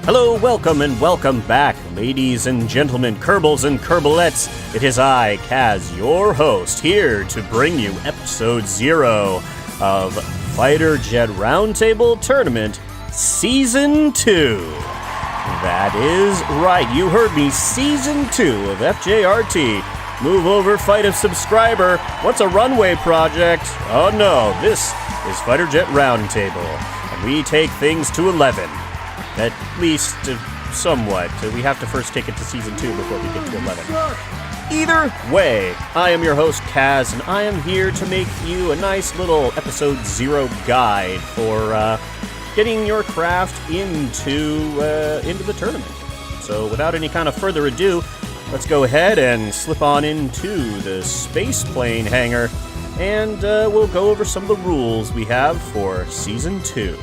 Hello, welcome, and welcome back, ladies and gentlemen, Kerbals and Kerbalettes. It is I, Kaz, your host, here to bring you episode 0 of Fighter Jet Roundtable Tournament Season 2. That is right, you heard me, Season 2 of FJRT. Move over, fight a subscriber. What's a runway project? Oh no, this is Fighter Jet Roundtable, and we take things to 11. At least, somewhat. We have to first take it to Season 2 before we get to 11. Either way, I am your host, Kaz, and I am here to make you a nice little Episode 0 guide for getting your craft into the tournament. So without any kind of further ado, let's go ahead and slip on into the space plane hangar, and we'll go over some of the rules we have for Season 2.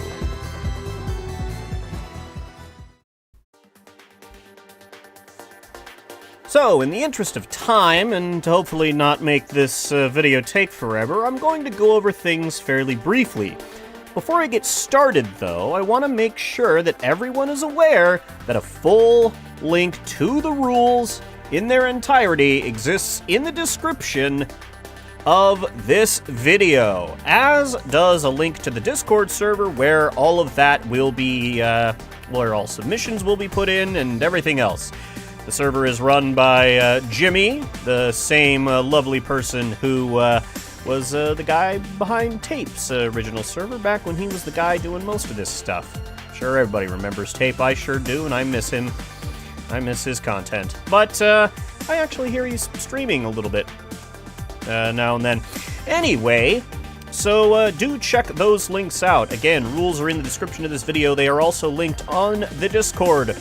So, in the interest of time, and to hopefully not make this video take forever, I'm going to go over things fairly briefly. Before I get started, though, I want to make sure that everyone is aware that a full link to the rules in their entirety exists in the description of this video, as does a link to the Discord server where all of that will be, where all submissions will be put in and everything else. The server is run by Jimmy, the same lovely person who was the guy behind Tape's original server back when he was the guy doing most of this stuff. Sure, everybody remembers Tape, I sure do, and I miss him. I miss his content. But I actually hear he's streaming a little bit now and then. Anyway, so do check those links out. Again, rules are in the description of this video. They are also linked on the Discord.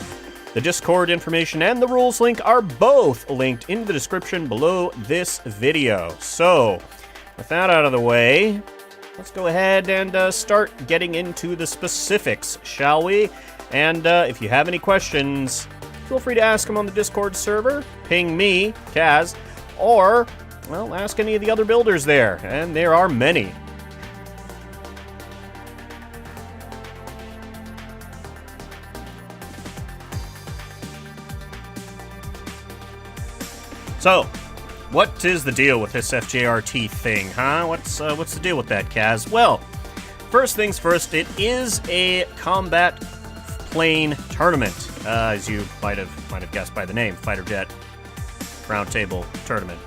The Discord information and the rules link are both linked in the description below this video. So, with that out of the way, let's go ahead and start getting into the specifics, shall we? And if you have any questions, feel free to ask them on the Discord server, ping me, Kaz, or, well, ask any of the other builders there, and there are many. So, what is the deal with this FJRT thing, huh? What's the deal with that, Kaz? Well, first things first, it is a combat plane tournament, as you might have guessed by the name, Fighter Jet Roundtable Tournament.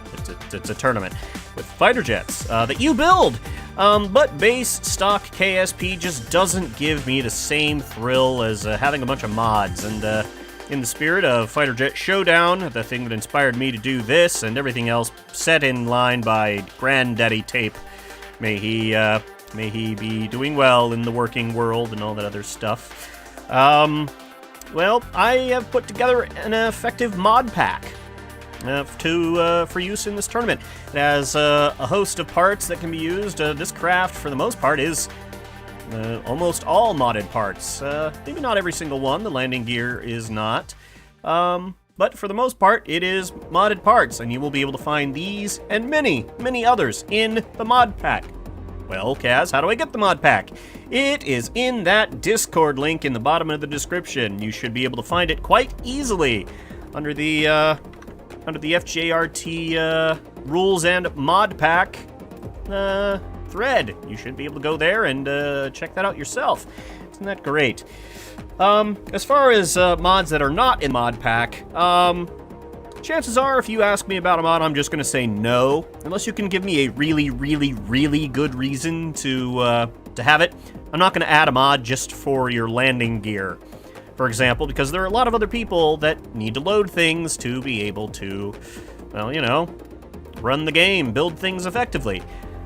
It's a tournament with fighter jets that you build, but base stock KSP just doesn't give me the same thrill as having a bunch of mods, and in the spirit of Fighter Jet Showdown, the thing that inspired me to do this and everything else set in line by Granddaddy Tape, may he be doing well in the working world and all that other stuff. Well, I have put together an effective mod pack for use in this tournament. It has a host of parts that can be used. This craft, for the most part, is almost all modded parts. Maybe not every single one. The landing gear is not. But for the most part, it is modded parts, and you will be able to find these and many, many others in the mod pack. Well, Kaz, how do I get the mod pack? It is in that Discord link in the bottom of the description. You should be able to find it quite easily under the FJRT rules and mod pack thread. You should be able to go there and check that out yourself. Isn't that great? As far as mods that are not in mod pack, chances are if you ask me about a mod, I'm just going to say no, unless you can give me a really, really, really good reason to have it. I'm not going to add a mod just for your landing gear, for example, because there are a lot of other people that need to load things to be able to, well, you know, run the game, build things effectively.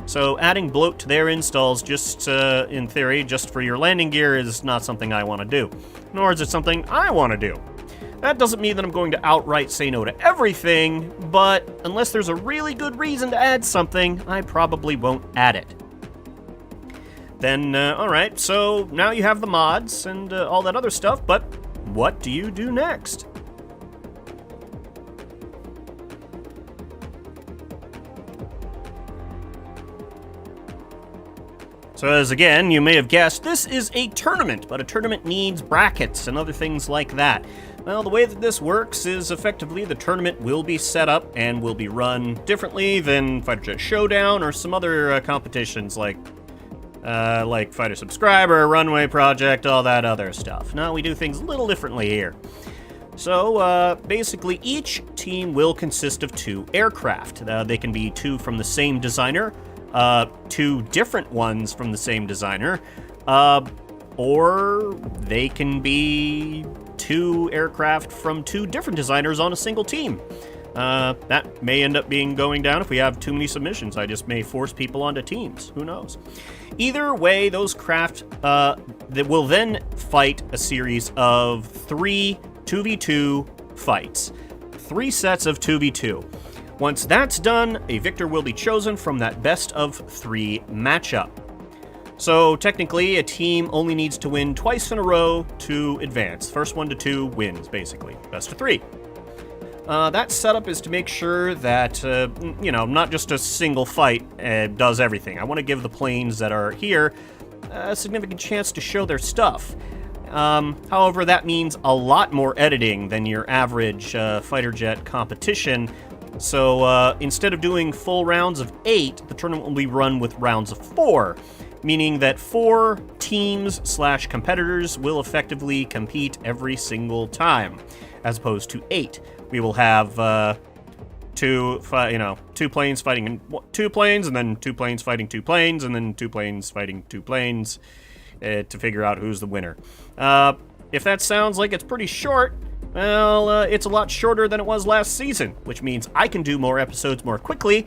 So adding bloat to their installs just, in theory, just for your landing gear is not something I want to do. Nor is it something I want to do. That doesn't mean that I'm going to outright say no to everything, but unless there's a really good reason to add something, I probably won't add it. Then, alright, so now you have the mods and all that other stuff, but what do you do next? So So as again, you may have guessed, this is a tournament, but a tournament needs brackets and other things like that. Well, the way that this works is effectively the tournament will be set up and will be run differently than Fighter Jet Showdown or some other competitions like Fighter Subscriber, Runway Project, all that other stuff. No, we do things a little differently here. So, basically, each team will consist of 2 aircraft. They can be 2 from the same designer, 2 different ones from the same designer, or they can be 2 aircraft from 2 different designers on a single team. That may end up going down if we have too many submissions. I just may force people onto teams. Who knows? Either way, those craft that will then fight a series of 3 2v2 fights. 3 sets of 2v2. Once that's done, a victor will be chosen from that best of 3 matchup. So technically, a team only needs to win twice in a row to advance. First 1 to 2 wins, basically. Best of 3. That setup is to make sure that, not just a single fight does everything. I want to give the planes that are here a significant chance to show their stuff. However, that means a lot more editing than your average fighter jet competition. So instead of doing full rounds of 8, the tournament will be run with rounds of 4, meaning that 4 teams/competitors will effectively compete every single time, as opposed to 8. We will have 2 planes fighting 2 planes, and then 2 planes fighting 2 planes, and then 2 planes fighting 2 planes. To figure out who's the winner. If that sounds like it's pretty short, well, it's a lot shorter than it was last season, which means I can do more episodes more quickly,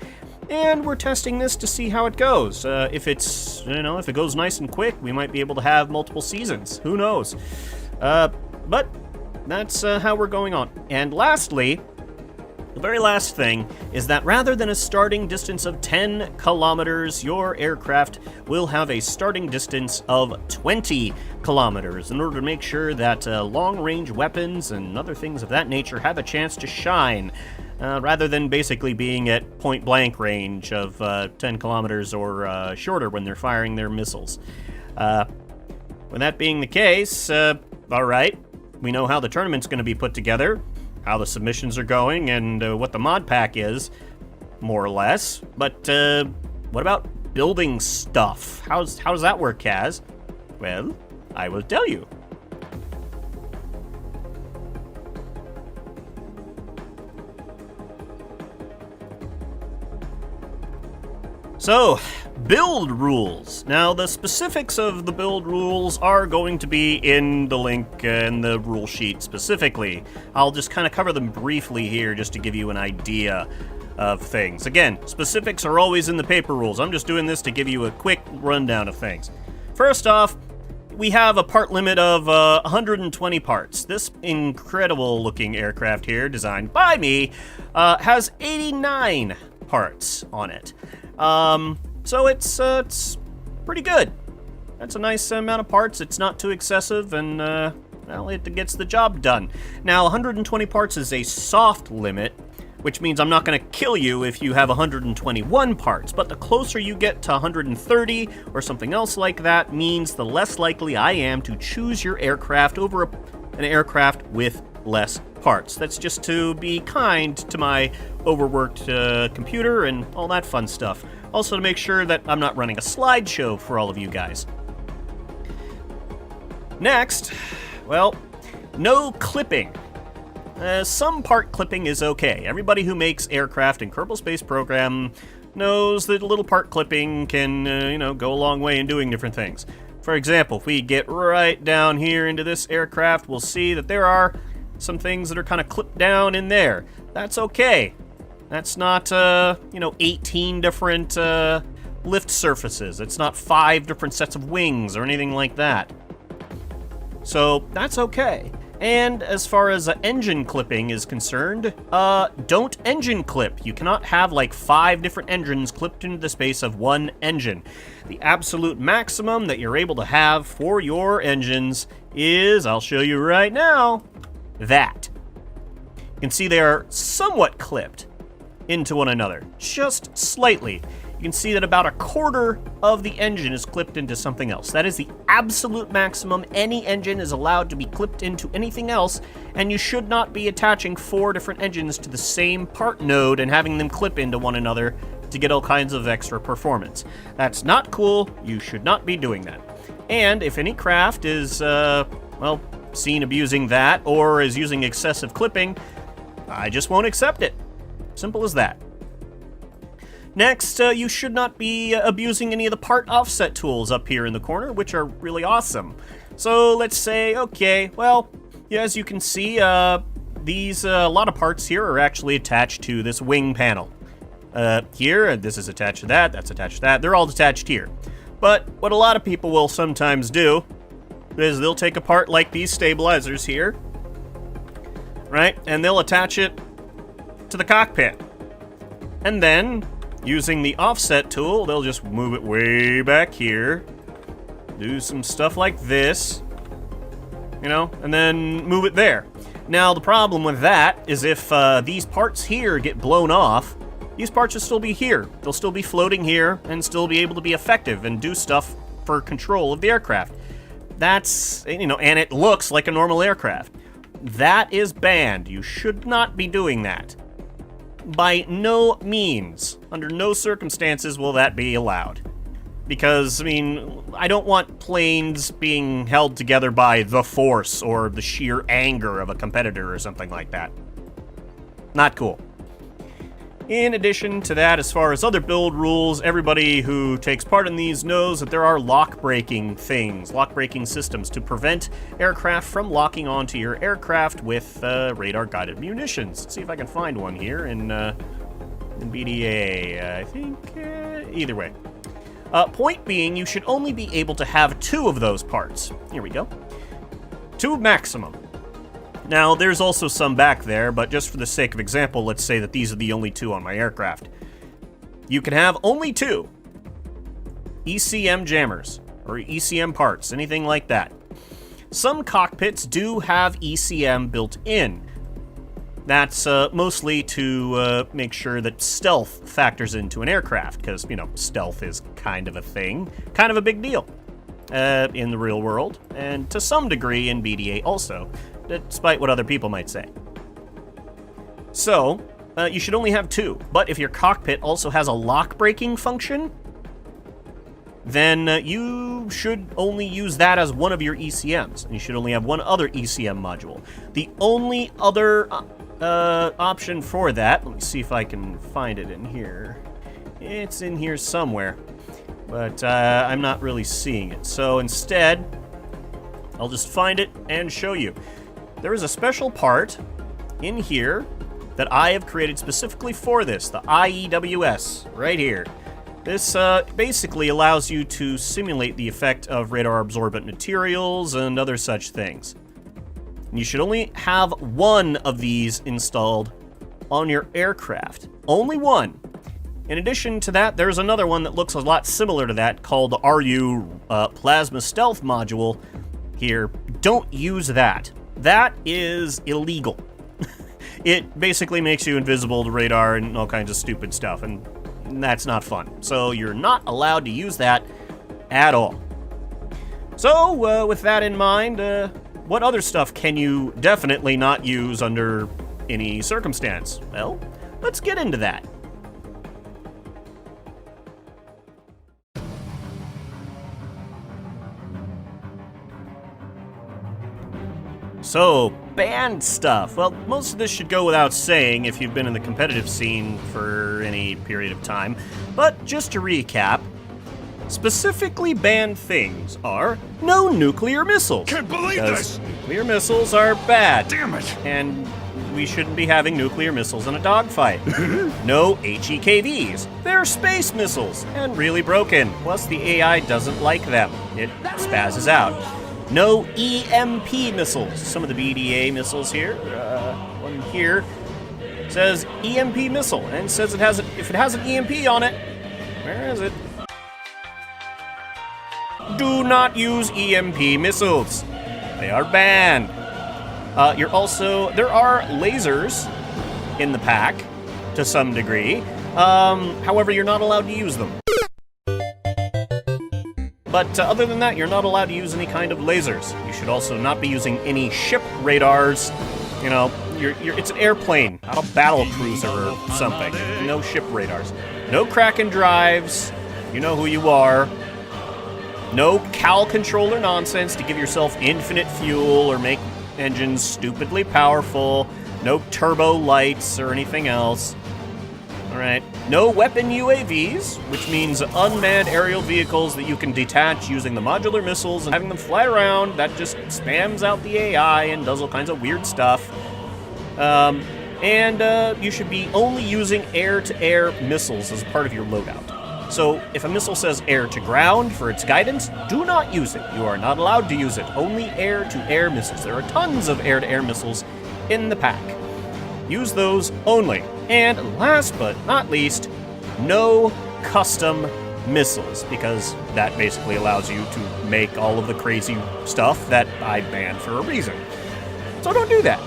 and we're testing this to see how it goes. If it goes nice and quick, we might be able to have multiple seasons. Who knows? But that's how we're going on. And lastly, the very last thing is that rather than a starting distance of 10 kilometers, your aircraft will have a starting distance of 20 kilometers in order to make sure that long-range weapons and other things of that nature have a chance to shine, rather than basically being at point-blank range of 10 kilometers or shorter when they're firing their missiles. With that being the case, all right, we know how the tournament's going to be put together, how the submissions are going, and what the mod pack is, more or less. But what about building stuff? How does that work, Kaz? Well, I will tell you. So, build rules. Now, the specifics of the build rules are going to be in the link in the rule sheet specifically. I'll just kind of cover them briefly here just to give you an idea of things. Again, specifics are always in the paper rules. I'm just doing this to give you a quick rundown of things. First off, we have a part limit of 120 parts. This incredible looking aircraft here, designed by me, has 89 parts on it. So it's pretty good. That's a nice amount of parts. It's not too excessive, and well, it gets the job done. Now, 120 parts is a soft limit, which means I'm not going to kill you if you have 121 parts, but the closer you get to 130 or something else like that means the less likely I am to choose your aircraft over an aircraft with less parts. That's just to be kind to my overworked computer and all that fun stuff. Also to make sure that I'm not running a slideshow for all of you guys. Next, well, no clipping. Some part clipping is okay. Everybody who makes aircraft in Kerbal Space Program knows that a little part clipping can, go a long way in doing different things. For example, if we get right down here into this aircraft, we'll see that there are some things that are kind of clipped down in there. That's okay. That's not, 18 different lift surfaces. It's not 5 different sets of wings or anything like that. So that's okay. And as far as engine clipping is concerned, don't engine clip. You cannot have like 5 different engines clipped into the space of one engine. The absolute maximum that you're able to have for your engines is, I'll show you right now, that. You can see they are somewhat clipped into one another, just slightly. you can see that about a quarter of the engine is clipped into something else. That is the absolute maximum any engine is allowed to be clipped into anything else, and you should not be attaching 4 different engines to the same part node and having them clip into one another to get all kinds of extra performance. That's not cool. You should not be doing that. And if any craft is, well, seen abusing that or is using excessive clipping, I just won't accept it. Simple as that. Next, you should not be abusing any of the part offset tools up here in the corner, which are really awesome. So let's say, okay, well, yeah, as you can see, these, a lot of parts here are actually attached to this wing panel. Here, this is attached to that, that's attached to that, they're all attached here. But what a lot of people will sometimes do is they'll take apart like these stabilizers here, right? And they'll attach it to the cockpit. And then, using the offset tool, they'll just move it way back here, do some stuff like this, you know, and then move it there. Now, the problem with that is if these parts here get blown off, these parts will still be here. They'll still be floating here and still be able to be effective and do stuff for control of the aircraft. That's, you know, and it looks like a normal aircraft. That is banned. You should not be doing that. By no means, under no circumstances will that be allowed. Because, I mean, I don't want planes being held together by the force or the sheer anger of a competitor or something like that. Not cool. In addition to that, as far as other build rules, everybody who takes part in these knows that there are lock-breaking things, lock-breaking systems to prevent aircraft from locking onto your aircraft with radar-guided munitions. Let's see if I can find one here in BDA. I think, either way. Point being, you should only be able to have 2 of those parts. Here we go. 2 maximum. Now, there's also some back there, but just for the sake of example, let's say that these are the only 2 on my aircraft. You can have only 2 ECM jammers, or ECM parts, anything like that. Some cockpits do have ECM built in. That's mostly to make sure that stealth factors into an aircraft, because, you know, stealth is kind of a thing, kind of a big deal in the real world, and to some degree in BDA also, despite what other people might say. So, you should only have 2, but if your cockpit also has a lock-breaking function, then you should only use that as one of your ECMs, and you should only have one other ECM module. The only other option for that, let me see if I can find it in here. It's in here somewhere, but I'm not really seeing it. So instead, I'll just find it and show you. There is a special part in here that I have created specifically for this, the IEWS, right here. This basically allows you to simulate the effect of radar-absorbent materials and other such things. And you should only have 1 of these installed on your aircraft. Only 1. In addition to that, there's another one that looks a lot similar to that called the RU Plasma Stealth Module here. Don't use that. That is illegal. It basically makes you invisible to radar and all kinds of stupid stuff, and that's not fun. So you're not allowed to use that at all. So, with that in mind, what other stuff can you definitely not use under any circumstance? Well, let's get into that. So, banned stuff. Well, most of this should go without saying if you've been in the competitive scene for any period of time. But just to recap, specifically banned things are no nuclear missiles. Can't believe this! Nuclear missiles are bad. Damn it! And we shouldn't be having nuclear missiles in a dogfight. No HEKVs. They're space missiles and really broken. Plus, the AI doesn't like them. It spazzes out. No EMP missiles. Some of the BDA missiles here, one here, says EMP missile, and says it has if it has an EMP on it, where is it? Do not use EMP missiles. They are banned. There are lasers in the pack, to some degree. However, you're not allowed to use them. But other than that, you're not allowed to use any kind of lasers. You should also not be using any ship radars. You know, it's an airplane, not a battle cruiser or something. No ship radars. No Kraken drives. You know who you are. No Cal controller nonsense to give yourself infinite fuel or make engines stupidly powerful. No turbo lights or anything else. Alright. No weapon UAVs, which means unmanned aerial vehicles that you can detach using the modular missiles and having them fly around. That just spams out the AI and does all kinds of weird stuff. You should be only using air-to-air missiles as part of your loadout. So, if a missile says air-to-ground for its guidance, do not use it. You are not allowed to use it. Only air-to-air missiles. There are tons of air-to-air missiles in the pack. Use those only. And last but not least, no custom missiles, because that basically allows you to make all of the crazy stuff that I banned for a reason. So don't do that.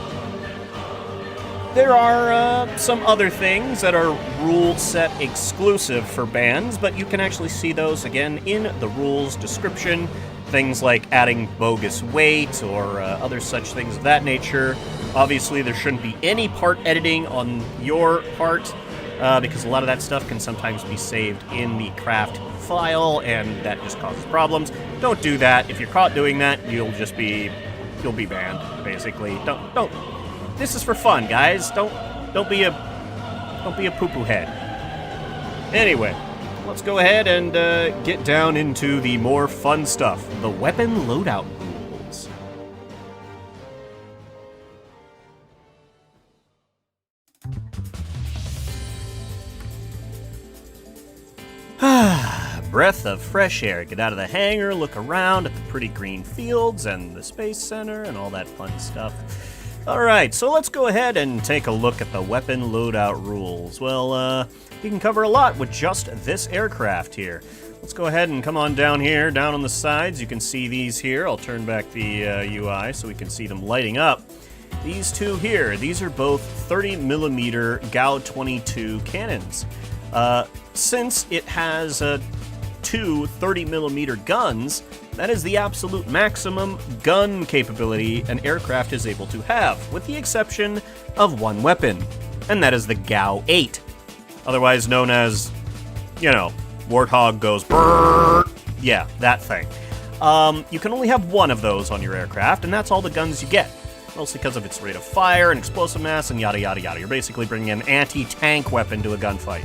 There are some other things that are rule set exclusive for bans, but you can actually see those again in the rules description. Things like adding bogus weight or other such things of that nature. Obviously, there shouldn't be any part editing on your part, because a lot of that stuff can sometimes be saved in the craft file, and that just causes problems. Don't do that. If you're caught doing that, you'll be banned, basically. Don't. This is for fun, guys. Don't be a poo-poo head. Anyway, let's go ahead and get down into the more fun stuff. The weapon loadout rules. Breath of fresh air. Get out of the hangar, look around at the pretty green fields and the space center and all that fun stuff. Alright, so let's go ahead and take a look at the weapon loadout rules. Well, you can cover a lot with just this aircraft here. Let's go ahead and come on down here, down on the sides. You can see these here. I'll turn back the UI so we can see them lighting up. These two here, these are both 30mm GAU-22 cannons. Since it has two 30mm guns, that is the absolute maximum gun capability an aircraft is able to have, with the exception of one weapon, and that is the GAU-8, otherwise known as, Warthog goes brrrr. Yeah, that thing. You can only have one of those on your aircraft, and that's all the guns you get, mostly because of its rate of fire and explosive mass and yada yada yada. You're basically bringing an anti-tank weapon to a gunfight.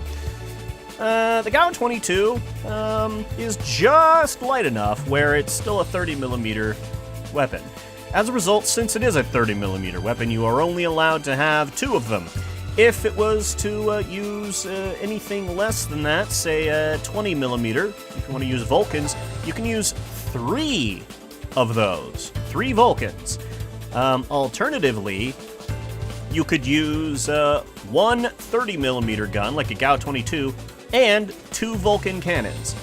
The GAU-22 is just light enough where it's still a 30mm weapon. As a result, since it is a 30mm weapon, you are only allowed to have two of them. If it was to use anything less than that, say 20mm, if you want to use Vulcans, you can use three of those. 3 Vulcans. Alternatively, you could use one 30mm gun, like a GAU-22, and 2 Vulcan cannons.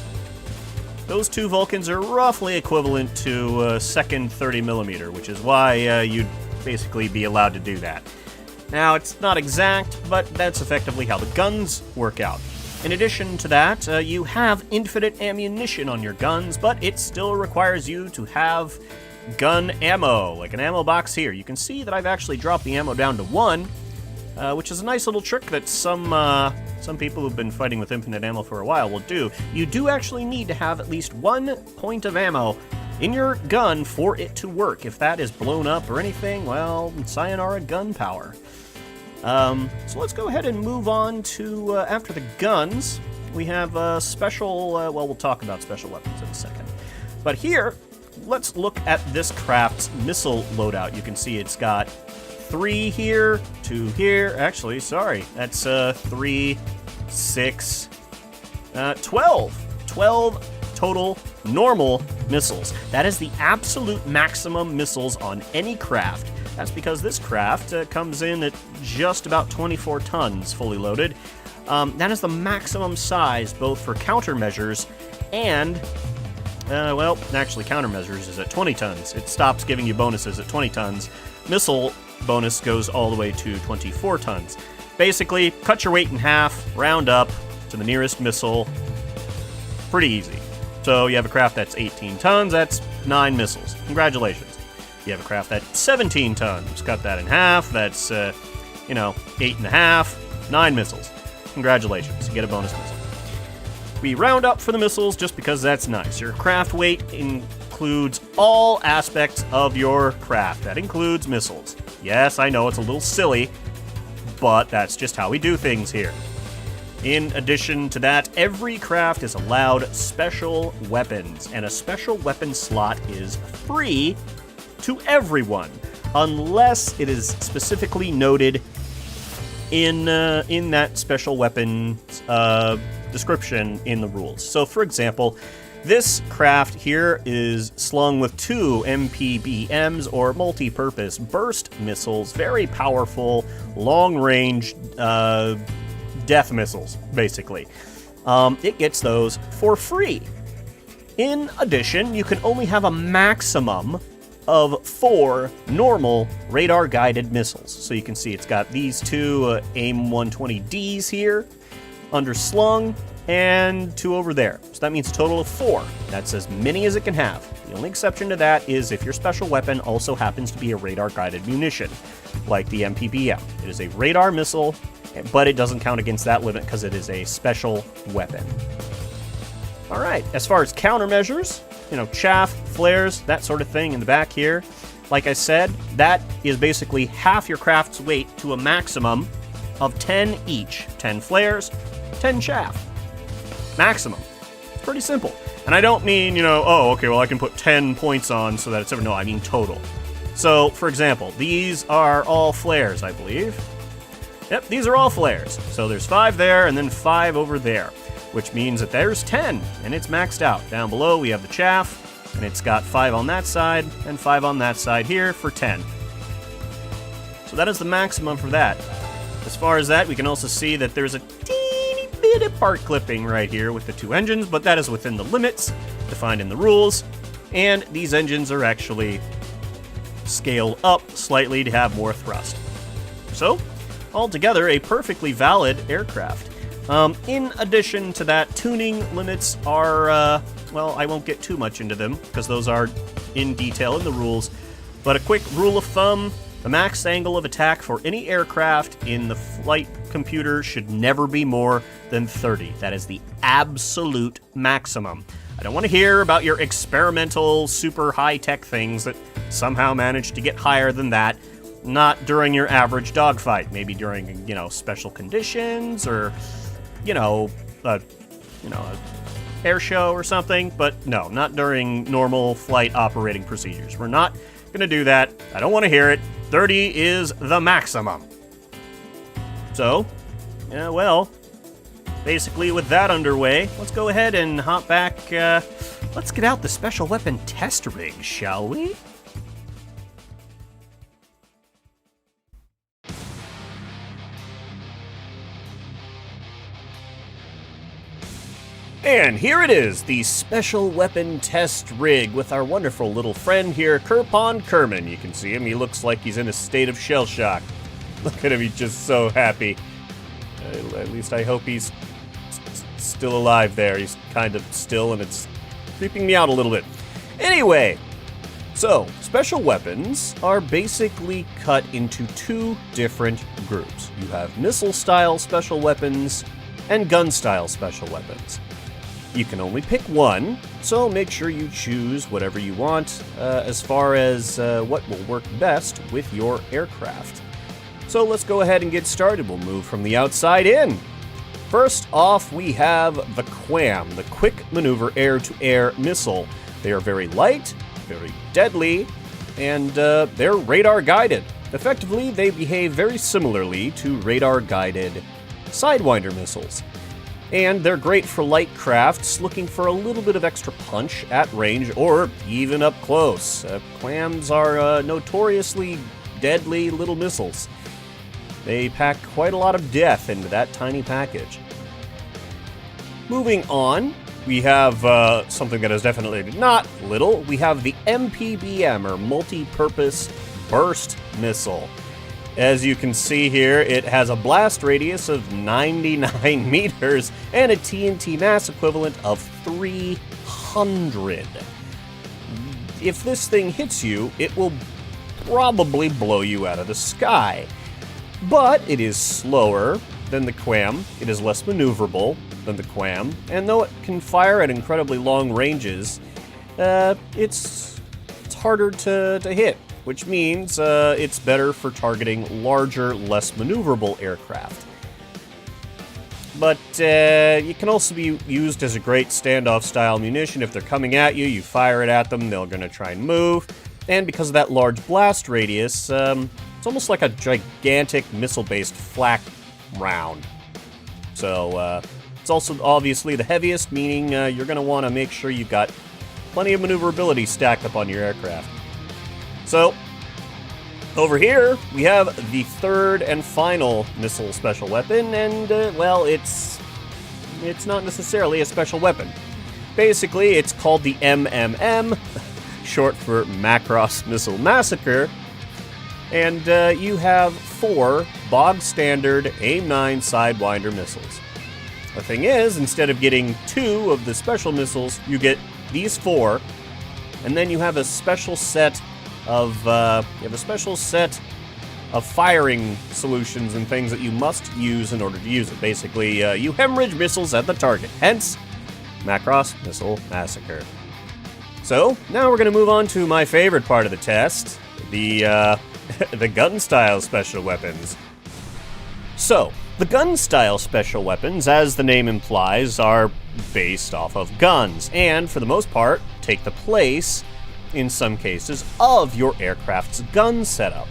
Those 2 Vulcans are roughly equivalent to a second 30mm, which is why you'd basically be allowed to do that. Now, it's not exact, but that's effectively how the guns work out. In addition to that, you have infinite ammunition on your guns, but it still requires you to have gun ammo, like an ammo box here. You can see that I've actually dropped the ammo down to 1, which is a nice little trick that some people who've been fighting with infinite ammo for a while will do. You do actually need to have at least 1 point of ammo in your gun for it to work. If that is blown up or anything, well, sayonara gun power. So let's go ahead and move on to, after the guns, we have special, well, we'll talk about special weapons in a second. But here, let's look at this craft's missile loadout. You can see it's got 3 here, 2 here. Actually, sorry, that's 3, 6, 12. 12 total normal missiles. That is the absolute maximum missiles on any craft. That's because this craft comes in at just about 24 tons fully loaded. That is the maximum size both for countermeasures and well, actually, countermeasures is at 20 tons. It stops giving you bonuses at 20 tons. Missile bonus goes all the way to 24 tons. Basically, cut your weight in half, round up to the nearest missile. Pretty easy. So you have a craft that's 18 tons, that's 9 missiles. Congratulations. You have a craft that's 17 tons, cut that in half, that's, 8.5, 9 missiles. Congratulations, you get a bonus missile. We round up for the missiles just because that's nice. Your craft weight includes all aspects of your craft. That includes missiles. Yes, I know it's a little silly, but that's just how we do things here. In addition to that, every craft is allowed special weapons, and a special weapon slot is free to everyone, unless it is specifically noted in that special weapon description in the rules. So, for example, this craft here is slung with 2 MPBMs, or multi-purpose burst missiles, very powerful, long-range death missiles, basically. It gets those for free. In addition, you can only have a maximum of 4 normal radar-guided missiles. So you can see it's got these 2 AIM-120Ds here, underslung, and 2 over there. So that means a total of 4. That's as many as it can have. The only exception to that is if your special weapon also happens to be a radar-guided munition, like the MPBM. It is a radar missile, but it doesn't count against that limit because it is a special weapon. All right, as far as countermeasures, chaff, flares, that sort of thing in the back here, like I said, that is basically half your craft's weight to a maximum of 10 each. 10 flares, 10 chaff. Maximum. It's pretty simple. And I don't mean, I can put 10 points on so that it's no, I mean total. So, for example, these are all flares, I believe. Yep, these are all flares. So there's 5 there and then 5 over there, which means that there's 10, and it's maxed out. Down below, we have the chaff, and it's got 5 on that side and 5 on that side here for 10. So that is the maximum for that. As far as that, we can also see that there's a teeny bit of part clipping right here with the 2 engines, but that is within the limits defined in the rules, and these engines are actually scaled up slightly to have more thrust. So, altogether, a perfectly valid aircraft. In addition to that, tuning limits are, I won't get too much into them, because those are in detail in the rules, but a quick rule of thumb, the max angle of attack for any aircraft in the flight computer should never be more than 30. That is the absolute maximum. I don't want to hear about your experimental, super high-tech things that somehow manage to get higher than that. Not during your average dogfight. Maybe during, special conditions or, a air show or something. But no, not during normal flight operating procedures. We're not going to do that. I don't want to hear it. 30 is the maximum. So, basically with that underway, let's go ahead and hop back. Let's get out the special weapon test rig, shall we? And here it is, the special weapon test rig with our wonderful little friend here, Kirpon Kerman. You can see him, he looks like he's in a state of shell shock. Look at him, he's just so happy. At least I hope he's still alive there. He's kind of still, and it's creeping me out a little bit. Anyway, so special weapons are basically cut into 2 different groups. You have missile-style special weapons and gun-style special weapons. You can only pick one, so make sure you choose whatever you want as far as what will work best with your aircraft. So let's go ahead and get started. We'll move from the outside in. First off, we have the QAM, the Quick Maneuver Air-to-Air Missile. They are very light, very deadly, and they're radar-guided. Effectively, they behave very similarly to radar-guided Sidewinder missiles. And they're great for light crafts looking for a little bit of extra punch at range or even up close. QAMs are notoriously deadly little missiles. They pack quite a lot of death into that tiny package. Moving on, we have something that is definitely not little. We have the MPBM, or Multi-Purpose Burst Missile. As you can see here, it has a blast radius of 99 meters and a TNT mass equivalent of 300. If this thing hits you, it will probably blow you out of the sky. But it is slower than the Quam, it is less maneuverable than the Quam, and though it can fire at incredibly long ranges, it's harder to hit, which means it's better for targeting larger, less maneuverable aircraft. But it can also be used as a great standoff-style munition. If they're coming at you, you fire it at them, they're going to try and move. And because of that large blast radius, it's almost like a gigantic missile-based flak round. So it's also obviously the heaviest, meaning you're going to want to make sure you've got plenty of maneuverability stacked up on your aircraft. So, over here, we have the third and final missile special weapon, and, well, it's not necessarily a special weapon. Basically, it's called the MMM, short for Macross Missile Massacre, and you have 4 bog-standard AIM-9 Sidewinder missiles. The thing is, instead of getting 2 of the special missiles, you get these 4, and then you have a special set of firing solutions and things that you must use in order to use it. Basically, you hemorrhage missiles at the target, hence Macross Missile Massacre. So, now we're going to move on to my favorite part of the test, the the gun-style special weapons. So, the gun-style special weapons, as the name implies, are based off of guns, and for the most part, take the place, in some cases, of your aircraft's gun setup.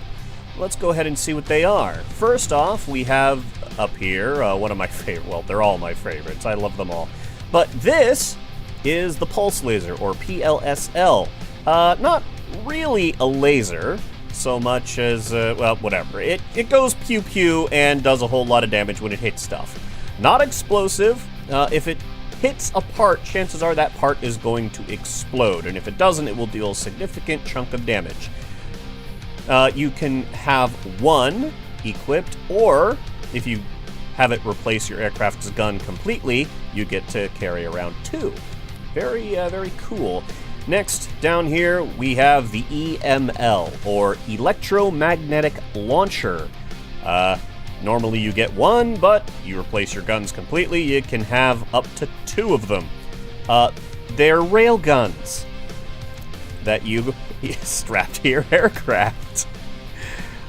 Let's go ahead and see what they are. First off, we have up here one of my favorite, well, they're all my favorites, I love them all. But this is the pulse laser, or PLSL. Not really a laser, so much as, well, whatever. It goes pew-pew and does a whole lot of damage when it hits stuff. Not explosive. If it hits a part, chances are that part is going to explode, and if it doesn't, it will deal a significant chunk of damage. You can have 1 equipped, or if you have it replace your aircraft's gun completely, you get to carry around 2. Very, very cool. Next, down here, we have the EML, or Electromagnetic Launcher. Normally you get 1, but you replace your guns completely, you can have up to 2 of them. They're rail guns that you strap to your aircraft.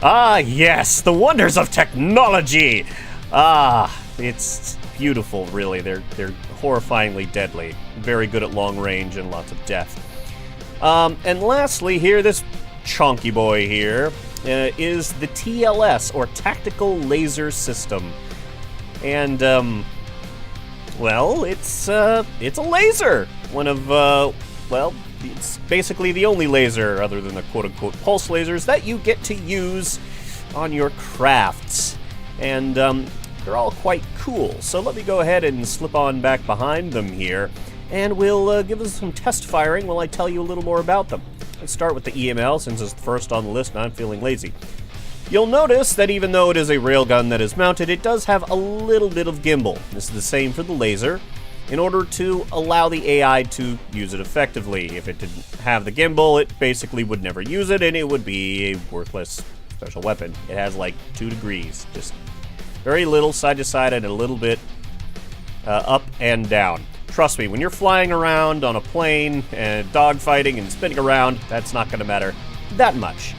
Ah, yes, the wonders of technology! Ah, it's beautiful, really. They're horrifyingly deadly. Very good at long range and lots of death. And lastly here, this chonky boy here is the TLS, or Tactical Laser System. And, well, it's a laser. One of, well, it's basically the only laser, other than the quote-unquote pulse lasers, that you get to use on your crafts. And, they're all quite cool. So let me go ahead and slip on back behind them here, and we'll give us some test firing while I tell you a little more about them. Let's start with the EML, since it's the first on the list and I'm feeling lazy. You'll notice that even though it is a railgun that is mounted, it does have a little bit of gimbal. This is the same for the laser, in order to allow the AI to use it effectively. If it didn't have the gimbal, it basically would never use it, and it would be a worthless special weapon. It has like 2 degrees, just very little side to side and a little bit up and down. Trust me, when you're flying around on a plane and dogfighting and spinning around, that's not going to matter that much.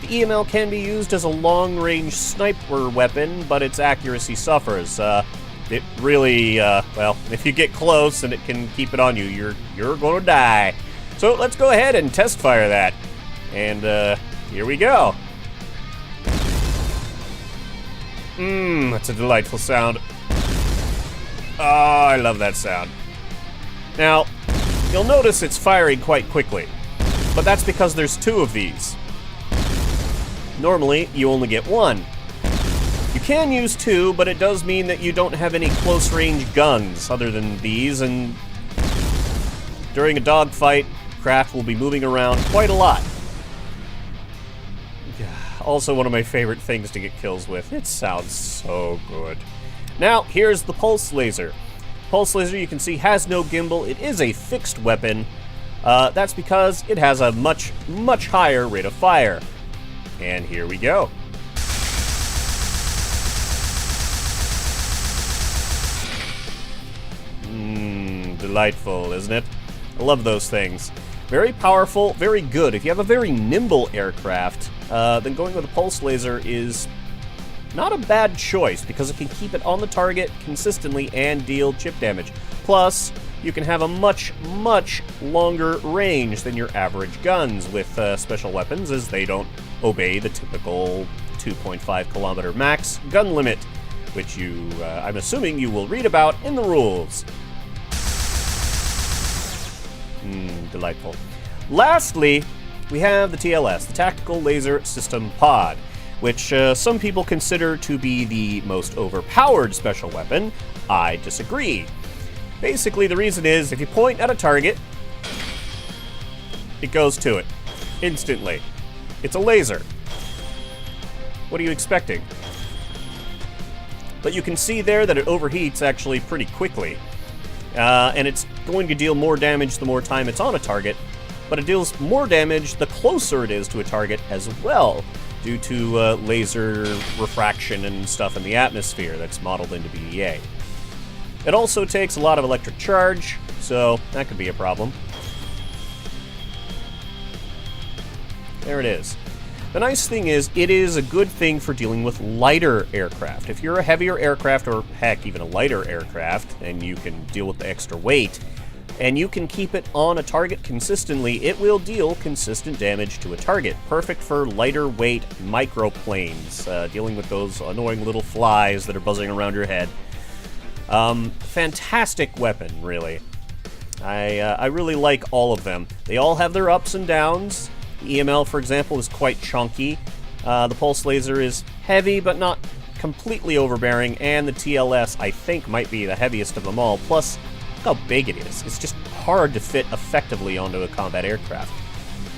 The EML can be used as a long-range sniper weapon, but its accuracy suffers. It really, well, if you get close and it can keep it on you, you're going to die. So let's go ahead and test fire that. And here we go. That's a delightful sound. Oh, I love that sound. Now, you'll notice it's firing quite quickly, but that's because there's 2 of these. Normally, you only get 1. You can use 2, but it does mean that you don't have any close-range guns other than these, and during a dogfight, craft will be moving around quite a lot. Also one of my favorite things to get kills with. It sounds so good. Now, here's the pulse laser. Pulse laser, you can see, has no gimbal. It is a fixed weapon. That's because it has a much, much higher rate of fire. And here we go. Delightful, isn't it? I love those things. Very powerful, very good. If you have a very nimble aircraft, then going with a pulse laser is not a bad choice because it can keep it on the target consistently and deal chip damage. Plus, you can have a much, much longer range than your average guns with special weapons, as they don't obey the typical 2.5 kilometer max gun limit, which I'm assuming you will read about in the rules. Delightful. Lastly, we have the TLS, the Tactical Laser System Pod, which some people consider to be the most overpowered special weapon. I disagree. Basically, the reason is, if you point at a target, it goes to it instantly. It's a laser. What are you expecting? But you can see there that it overheats actually pretty quickly. And it's going to deal more damage the more time it's on a target, but it deals more damage the closer it is to a target as well, due to laser refraction and stuff in the atmosphere that's modeled into BDA. It also takes a lot of electric charge, so that could be a problem. There it is. The nice thing is, it is a good thing for dealing with lighter aircraft. If you're a heavier aircraft, or heck, even a lighter aircraft, and you can deal with the extra weight, and you can keep it on a target consistently, it will deal consistent damage to a target. Perfect for lighter weight microplanes, dealing with those annoying little flies that are buzzing around your head. Fantastic weapon, really. I really like all of them. They all have their ups and downs. The EML, for example, is quite chunky. The pulse laser is heavy, but not completely overbearing, and the TLS, I think, might be the heaviest of them all. Plus, look how big it is. It's just hard to fit effectively onto a combat aircraft.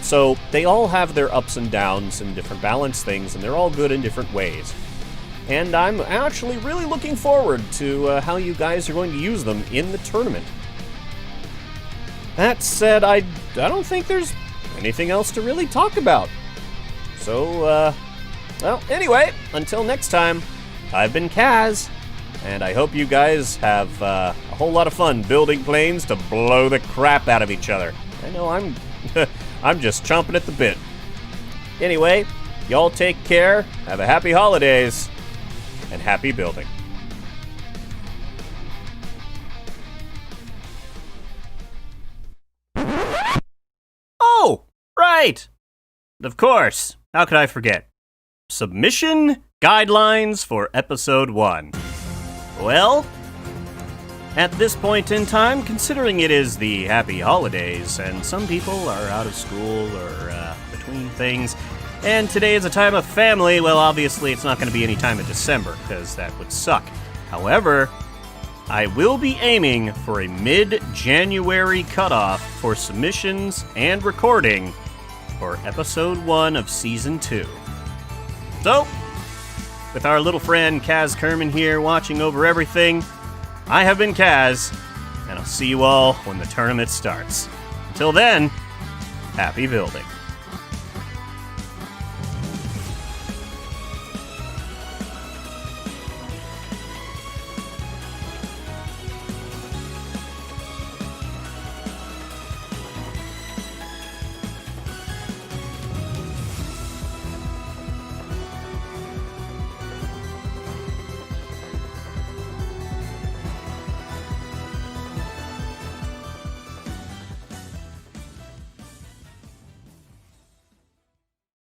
So, they all have their ups and downs and different balance things, and they're all good in different ways. And I'm actually really looking forward to how you guys are going to use them in the tournament. That said, I don't think there's anything else to really talk about. So, well, anyway, until next time, I've been Kaz, and I hope you guys have a whole lot of fun building planes to blow the crap out of each other. I know I'm I'm just chomping at the bit. Anyway, y'all take care, have a happy holidays, and happy building. Oh, right! Of course, how could I forget? Submission guidelines for episode 1. Well, at this point in time, considering it is the happy holidays, and some people are out of school or between things, and today is a time of family, well, obviously it's not going to be any time in December, because that would suck. However, I will be aiming for a mid-January cutoff for submissions and recording for episode 1 of season 2. So, with our little friend Kaz Kerman here watching over everything, I have been Kaz, and I'll see you all when the tournament starts. Until then, happy building.